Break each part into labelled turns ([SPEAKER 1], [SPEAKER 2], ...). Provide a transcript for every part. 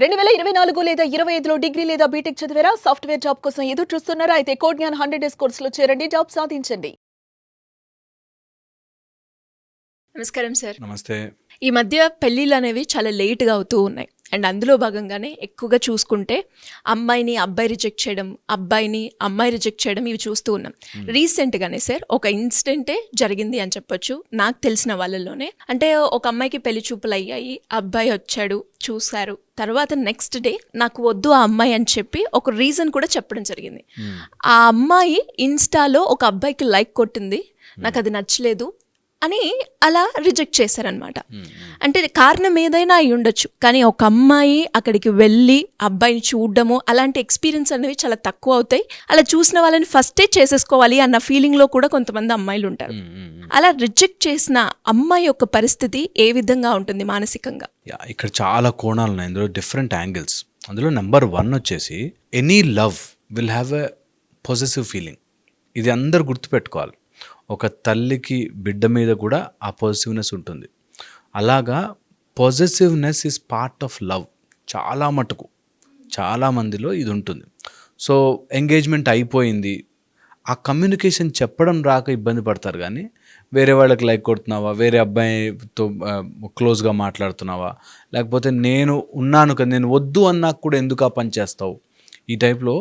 [SPEAKER 1] 2024 లేదా 25లో డిగ్రీ లేదా బీటెక్ చదివారా? సాఫ్ట్‌వేర్ జాబ్ కోసం ఎదురు చూస్తున్నారా? అయితే కోడ్ జ్ఞాన్ 100 డేస్ కోర్సులో చేరండి. జాబ్ సాధించండి. నమస్కారం సార్.
[SPEAKER 2] నమస్తే.
[SPEAKER 1] ఈ మధ్య పెళ్ళిళ్ళనేవి చాలా లేట్‌గా అవుతూ ఉన్నాయి. అండ్ అందులో భాగంగానే ఎక్కువగా చూసుకుంటే అమ్మాయిని అబ్బాయి రిజెక్ట్ చేయడం, అబ్బాయిని అమ్మాయి రిజెక్ట్ చేయడం ఇవి చూస్తూ ఉన్నాం. రీసెంట్‌గానే సార్ ఒక ఇన్సిడెంటే జరిగింది అని చెప్పొచ్చు. నాకు తెలిసిన వాళ్ళలోనే. అంటే ఒక అమ్మాయికి పెళ్లి చూపులయ్యాయి. అబ్బాయి వచ్చాడు, చూసారు. తర్వాత నెక్స్ట్ డే నాకు వద్దు ఆ అమ్మాయి అని చెప్పి ఒక రీజన్ కూడా చెప్పడం జరిగింది. ఆ అమ్మాయి ఇన్‌స్టాలో ఒక అబ్బాయికి లైక్ కొట్టింది. నాకు అది నచ్చలేదు అని అలా రిజెక్ట్ చేశారనమాట. అంటే కారణం ఏదైనా అయి ఉండొచ్చు, కానీ ఒక అమ్మాయి అక్కడికి వెళ్ళి అబ్బాయిని చూడడము అలాంటి ఎక్స్పీరియన్స్ అనేవి చాలా తక్కువ అవుతాయి. అలా చూసిన వాళ్ళని ఫస్టే చేసేసుకోవాలి అన్న ఫీలింగ్లో కూడా కొంతమంది అమ్మాయిలు ఉంటారు. అలా రిజెక్ట్ చేసిన అమ్మాయి యొక్క పరిస్థితి ఏ విధంగా ఉంటుంది మానసికంగా?
[SPEAKER 2] ఇక్కడ చాలా కోణాలు ఉన్నాయి, ఇందులో డిఫరెంట్ యాంగిల్స్. అందులో నెంబర్ 1 వచ్చేసి any love will have a possessive feeling. ఇది అందరు గుర్తుపెట్టుకోవాలి. ఒక తల్లికి బిడ్డ మీద కూడా ఆ పాజిటివ్నెస్ ఉంటుంది. అలాగా positiveness is part of love. చాలా మటుకు చాలామందిలో ఇది ఉంటుంది. సో ఎంగేజ్మెంట్ అయిపోయింది, ఆ కమ్యూనికేషన్ చెప్పడం రాక ఇబ్బంది పడతారు. కానీ వేరే వాళ్ళకి లైక్ కొడుతున్నావా, వేరే అబ్బాయితో క్లోజ్గా మాట్లాడుతున్నావా, లేకపోతే నేను ఉన్నాను కదా, నేను వద్దు అన్నాక కూడా ఎందుకు ఆ పని చేస్తావు, ఈ టైప్లో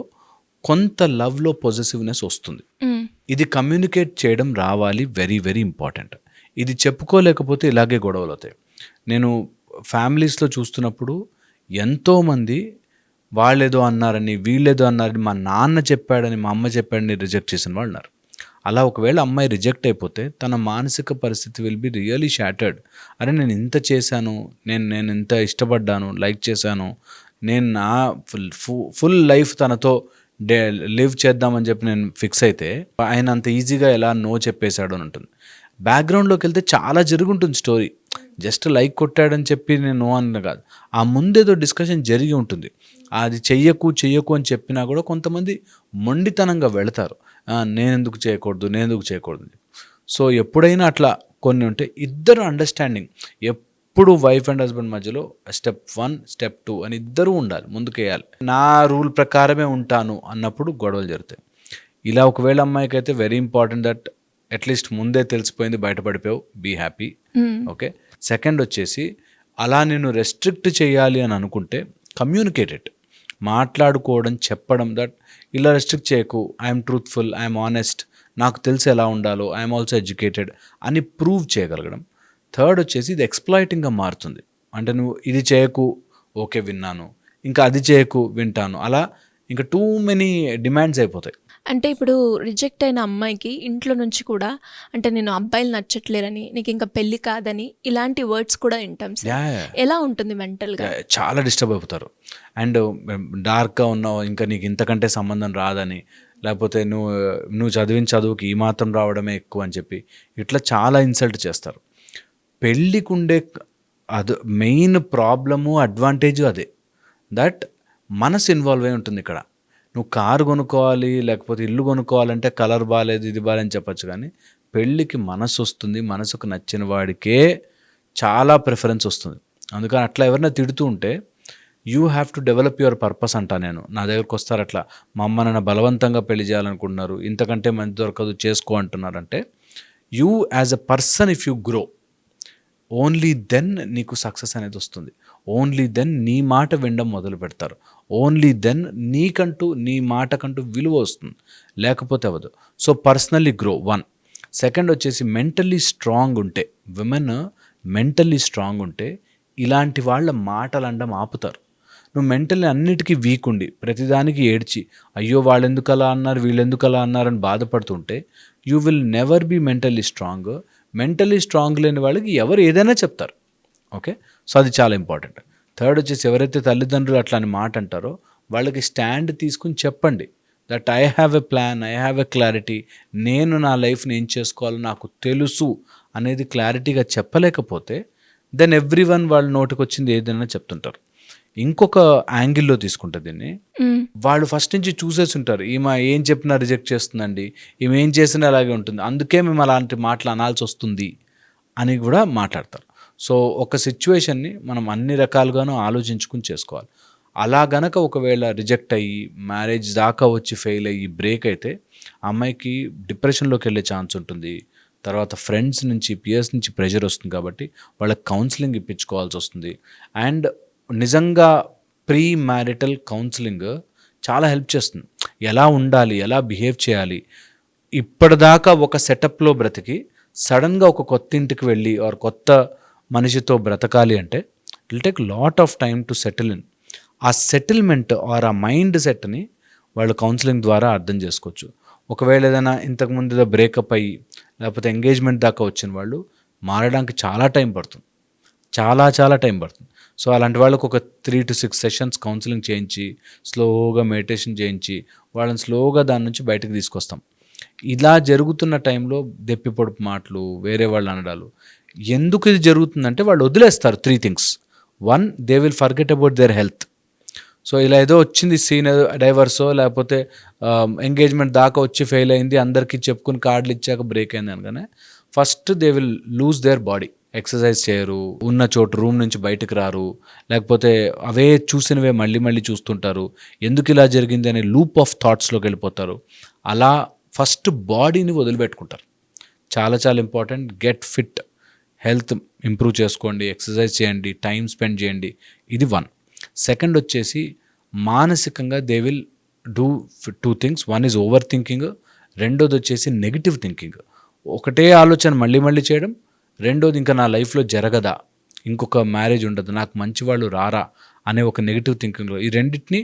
[SPEAKER 2] కొంత లవ్లో పొజెసివ్నెస్ వస్తుంది. ఇది కమ్యూనికేట్ చేయడం రావాలి, వెరీ వెరీ ఇంపార్టెంట్. ఇది చెప్పుకోలేకపోతే ఇలాగే గొడవలు అవుతాయి. నేను ఫ్యామిలీస్లో చూస్తున్నప్పుడు ఎంతోమంది వాళ్ళేదో అన్నారని, వీళ్ళేదో అన్నారని, మా నాన్న చెప్పాడని, మా అమ్మ చెప్పాడని రిజెక్ట్ చేసిన వాళ్ళు ఉన్నారు. అలా ఒకవేళ అమ్మాయి రిజెక్ట్ అయిపోతే తన మానసిక పరిస్థితి విల్ బి రియలీ షాటర్డ్. అరే నేను ఇంత చేశాను, నేను ఇంత ఇష్టపడ్డాను, లైక్ చేశాను, నేను నా ఫుల్ లైఫ్ తనతో లివ్ చేద్దామని చెప్పి నేను ఫిక్స్ అయితే ఆయన అంత ఈజీగా ఎలా నో చెప్పేశాడు అని ఉంటుంది. బ్యాక్గ్రౌండ్లోకి వెళ్తే చాలా జరుగుంటుంది స్టోరీ. జస్ట్ లైక్ కొట్టాడని చెప్పి నేను నో అన్న కాదు, ఆ ముందేదో డిస్కషన్ జరిగి ఉంటుంది. అది చెయ్యకు అని చెప్పినా కూడా కొంతమంది మొండితనంగా వెళతారు, నేను ఎందుకు చేయకూడదు. సో ఎప్పుడైనా అట్లా కొన్ని ఉంటే ఇద్దరు అండర్స్టాండింగ్, ఎప్పుడు వైఫ్ అండ్ హస్బెండ్ మధ్యలో స్టెప్ 1 స్టెప్ 2 అని ఇద్దరూ ఉండాలి, ముందుకేయాలి. నా రూల్ ప్రకారమే ఉంటాను అన్నప్పుడు గొడవలు జరుగుతాయి. ఇలా ఒకవేళ అమ్మాయికి అయితే వెరీ ఇంపార్టెంట్ దట్ అట్లీస్ట్ ముందే తెలిసిపోయింది, బయటపడిపోయావు, బీ హ్యాపీ. ఓకే. సెకండ్ వచ్చేసి అలా నేను రెస్ట్రిక్ట్ చేయాలి అని అనుకుంటే కమ్యూనికేటెడ్, మాట్లాడుకోవడం, చెప్పడం దట్ ఇలా రెస్ట్రిక్ట్ చేయకు, ఐఎమ్ ట్రూత్ఫుల్, ఐఎమ్ ఆనెస్ట్, నాకు తెలిసి ఎలా ఉండాలో, ఐఎమ్ ఆల్సో ఎడ్యుకేటెడ్ అని ప్రూవ్ చేయగలగడం. థర్డ్ వచ్చేసి ఇది ఎక్స్‌ప్లాయిటింగ్గా మారుతుంది. అంటే నువ్వు ఇది చేయకు, ఓకే విన్నాను, ఇంకా అది చేయకు, వింటాను, అలా ఇంకా టూ మెనీ డిమాండ్స్ అయిపోతాయి.
[SPEAKER 1] అంటే ఇప్పుడు రిజెక్ట్ అయిన అమ్మాయికి ఇంట్లో నుంచి కూడా అంటే నేను అబ్బాయిలు నచ్చట్లేరని, నీకు ఇంకా పెళ్లి కాదని ఇలాంటి వర్డ్స్ కూడా వింటాం సార్. ఎలా ఉంటుంది మెంటల్గా?
[SPEAKER 2] చాలా డిస్టర్బ్ అయిపోతారు. అండ్ డార్క్గా ఉన్నావు, ఇంకా నీకు ఇంతకంటే సంబంధం రాదని, లేకపోతే నువ్వు చదివిన చదువుకి ఈ మాత్రం రావడమే ఎక్కువ అని చెప్పి ఇట్లా చాలా ఇన్సల్ట్ చేస్తారు. పెళ్ళికి ఉండే అది మెయిన్ ప్రాబ్లము, అడ్వాంటేజ్ అదే, దట్ మనసు ఇన్వాల్వ్ అయి ఉంటుంది ఇక్కడ. నువ్వు కారు కొనుక్కోవాలి, లేకపోతే ఇల్లు కొనుక్కోవాలంటే కలర్ బాగాలేదు, ఇది బాగాలని చెప్పచ్చు. కానీ పెళ్ళికి మనసు వస్తుంది, మనసుకు నచ్చిన వాడికే చాలా ప్రిఫరెన్స్ వస్తుంది. అందుకని అట్లా ఎవరైనా తిడుతూ ఉంటే you have to develop your purpose అంటా నేను. నా దగ్గరకు వస్తారు అట్లా, మా అమ్మ నన్ను బలవంతంగా పెళ్లి చేయాలనుకుంటున్నారు, ఇంతకంటే మంచి దొరకదు, చేసుకో అంటున్నారంటే you as a person if you grow, only then నీకు సక్సెస్ అనేది వస్తుంది. ఓన్లీ దెన్ నీ మాట వినడం మొదలు పెడతారు. ఓన్లీ దెన్ నీకంటూ, నీ మాటకంటూ విలువ వస్తుంది, లేకపోతే అవ్వదు. So personally grow 1. సెకండ్ వచ్చేసి మెంటల్లీ స్ట్రాంగ్ ఉంటే, విమెన్ మెంటల్లీ స్ట్రాంగ్ ఉంటే ఇలాంటి వాళ్ళ మాటలు అనడం ఆపుతారు. నువ్వు మెంటల్లీ అన్నిటికీ వీక్ ఉండి ప్రతిదానికి ఏడ్చి అయ్యో వాళ్ళు ఎందుకు అలా అన్నారు, వీళ్ళు ఎందుకు అలా అన్నారని బాధపడుతుంటే you will never be mentally strong. Mentally strong లేని వాళ్ళకి ఎవరు ఏదైనా చెప్తారు. ఓకే. సో అది చాలా ఇంపార్టెంట్. థర్డ్ వచ్చేసి ఎవరైతే తల్లిదండ్రులు అట్లా అని మాట అంటారో వాళ్ళకి స్టాండ్ తీసుకుని చెప్పండి that I have a plan, I have a clarity, నేను నా లైఫ్ని ఏం చేసుకోవాలో నాకు తెలుసు అనేది క్లారిటీగా చెప్పలేకపోతే దెన్ ఎవ్రీవన్ వాళ్ళ నోటికి వచ్చింది ఏదైనా చెప్తుంటారు. ఇంకొక యాంగిల్లో తీసుకుంటే దీన్ని, వాళ్ళు ఫస్ట్ నుంచి చూసేసి ఉంటారు, ఈమె ఏం చెప్పినా రిజెక్ట్ చేస్తుందండి, ఈమె ఏం చేసినా అలాగే ఉంటుంది, అందుకే మేము అలాంటి మాటలు అనాల్సి వస్తుంది అని కూడా మాట్లాడతారు. సో ఒక సిచ్యువేషన్ని మనం అన్ని రకాలుగానూ ఆలోచించుకుని చేసుకోవాలి. అలా గనక ఒకవేళ రిజెక్ట్ అయ్యి మ్యారేజ్ దాకా వచ్చి ఫెయిల్ అయ్యి బ్రేక్ అయితే ఆ అమ్మాయికి డిప్రెషన్లోకి వెళ్ళే ఛాన్స్ ఉంటుంది. తర్వాత ఫ్రెండ్స్ నుంచి పియర్స్ నుంచి ప్రెషర్ వస్తుంది కాబట్టి వాళ్ళకి కౌన్సిలింగ్ ఇప్పించుకోవాల్సి వస్తుంది. అండ్ నిజంగా ప్రీ మ్యారిటల్ కౌన్సిలింగ్ చాలా హెల్ప్ చేస్తుంది. ఎలా ఉండాలి, ఎలా బిహేవ్ చేయాలి. ఇప్పటిదాకా ఒక సెటప్లో బ్రతికి సడన్గా ఒక కొత్త ఇంటికి వెళ్ళి ఆర్ కొత్త మనిషితో బ్రతకాలి అంటే it will take lot of time to settle in. ఆ సెటిల్మెంట్ ఆర్ ఆ మైండ్ సెట్ని వాళ్ళు కౌన్సిలింగ్ ద్వారా అర్థం చేసుకోవచ్చు. ఒకవేళ ఏదైనా ఇంతకుముందు ఏదో బ్రేకప్ అయ్యి లేకపోతే ఎంగేజ్మెంట్ దాకా వచ్చిన వాళ్ళు మారడానికి చాలా టైం పడుతుంది, చాలా టైం పడుతుంది. సో అలాంటి వాళ్ళకు ఒక 3 to 6 సెషన్స్ కౌన్సిలింగ్ చేయించి స్లోగా మెడిటేషన్ చేయించి వాళ్ళని స్లోగా దాని నుంచి బయటకు తీసుకొస్తాం. ఇలా జరుగుతున్న టైంలో దెప్పి పొడుపు మాటలు, వేరే వాళ్ళు అనడాలు, ఎందుకు ఇది జరుగుతుందంటే వాళ్ళు వదిలేస్తారు 3 things. 1, they will forget about their health. So ఇలా ఏదో వచ్చింది సీన్, డైవర్సో లేకపోతే ఎంగేజ్మెంట్ దాకా వచ్చి ఫెయిల్ అయింది, అందరికీ చెప్పుకుని కార్డులు ఇచ్చాక బ్రేక్ అయింది అనగానే first they will lose their body. Exercise చేయరు, ఉన్న చోటు రూమ్ నుంచి బయటకు రారు, లేకపోతే అవే చూసినవే మళ్ళీ చూస్తుంటారు, ఎందుకు ఇలా జరిగింది అనే లూప్ ఆఫ్ థాట్స్లోకి వెళ్ళిపోతారు. అలా ఫస్ట్ బాడీని వదిలిపెట్టుకుంటారు. చాలా important. Get fit, health improve చేసుకోండి, ఎక్సర్సైజ్ చేయండి, టైం స్పెండ్ చేయండి. ఇది 1. సెకండ్ వచ్చేసి మానసికంగా they will do 2 things. 1 is over thinking, రెండోది వచ్చేసి నెగిటివ్ థింకింగ్. ఒకటే ఆలోచన మళ్ళీ చేయడం. రెండోది ఇంకా నా లైఫ్లో జరగదా, ఇంకొక మ్యారేజ్ ఉండదు, నాకు మంచి వాళ్ళు రారా అనే ఒక నెగిటివ్ థింకింగ్లో. ఈ రెండింటిని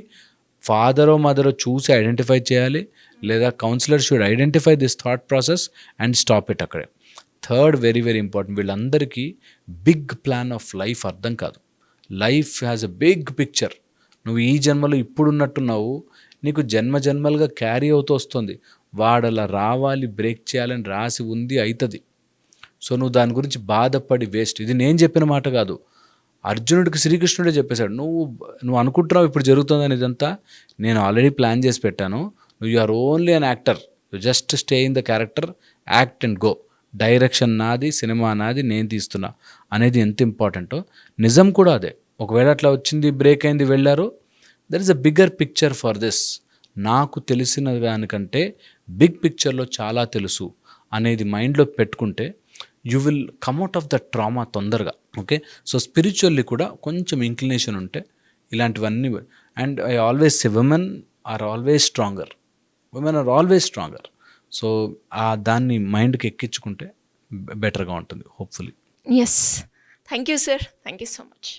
[SPEAKER 2] ఫాదరో మదరో చూసి ఐడెంటిఫై చేయాలి, లేదా counsellor should identify this thought process and stop it అక్కడే. థర్డ్, వెరీ ఇంపార్టెంట్, వీళ్ళందరికీ బిగ్ ప్లాన్ ఆఫ్ లైఫ్ అర్థం కాదు. Life has a big picture. నువ్వు ఈ జన్మలో ఇప్పుడున్నట్టున్నావు, నీకు జన్మలుగా క్యారీ అవుతూ వస్తుంది. వాడలా రావాలి, బ్రేక్ చేయాలని రాసి ఉంది, అవుతుంది. సో నువ్వు దాని గురించి బాధపడి వేస్ట్. ఇది నేను చెప్పిన మాట కాదు, అర్జునుడికి శ్రీకృష్ణుడే చెప్పేశాడు. నువ్వు అనుకుంటున్నావు ఇప్పుడు జరుగుతుందని, ఇదంతా నేను ఆల్రెడీ ప్లాన్ చేసి పెట్టాను. You are only an actor, you just stay in the character, act and go. Direction నాది, సినిమా నాది, నేను తీస్తున్నా అనేది ఎంత ఇంపార్టెంటో నిజం కూడా అదే. ఒకవేళ అట్లా వచ్చింది, బ్రేక్ అయింది, వెళ్ళారు, there is a bigger picture for this. నాకు తెలిసిన దానికంటే బిగ్ పిక్చర్లో చాలా తెలుసు అనేది మైండ్లో పెట్టుకుంటే you will come out of the trauma తొందరగా. ఓకే, సో స్పిరిచువల్లీ కూడా కొంచెం ఇంక్లినేషన్ ఉంటే ఇలాంటివన్నీ. And I always say women are always stronger. So దాన్ని మైండ్కి ఎక్కించుకుంటే బెటర్గా ఉంటుంది hopefully.
[SPEAKER 1] Yes, thank you sir, thank you so much.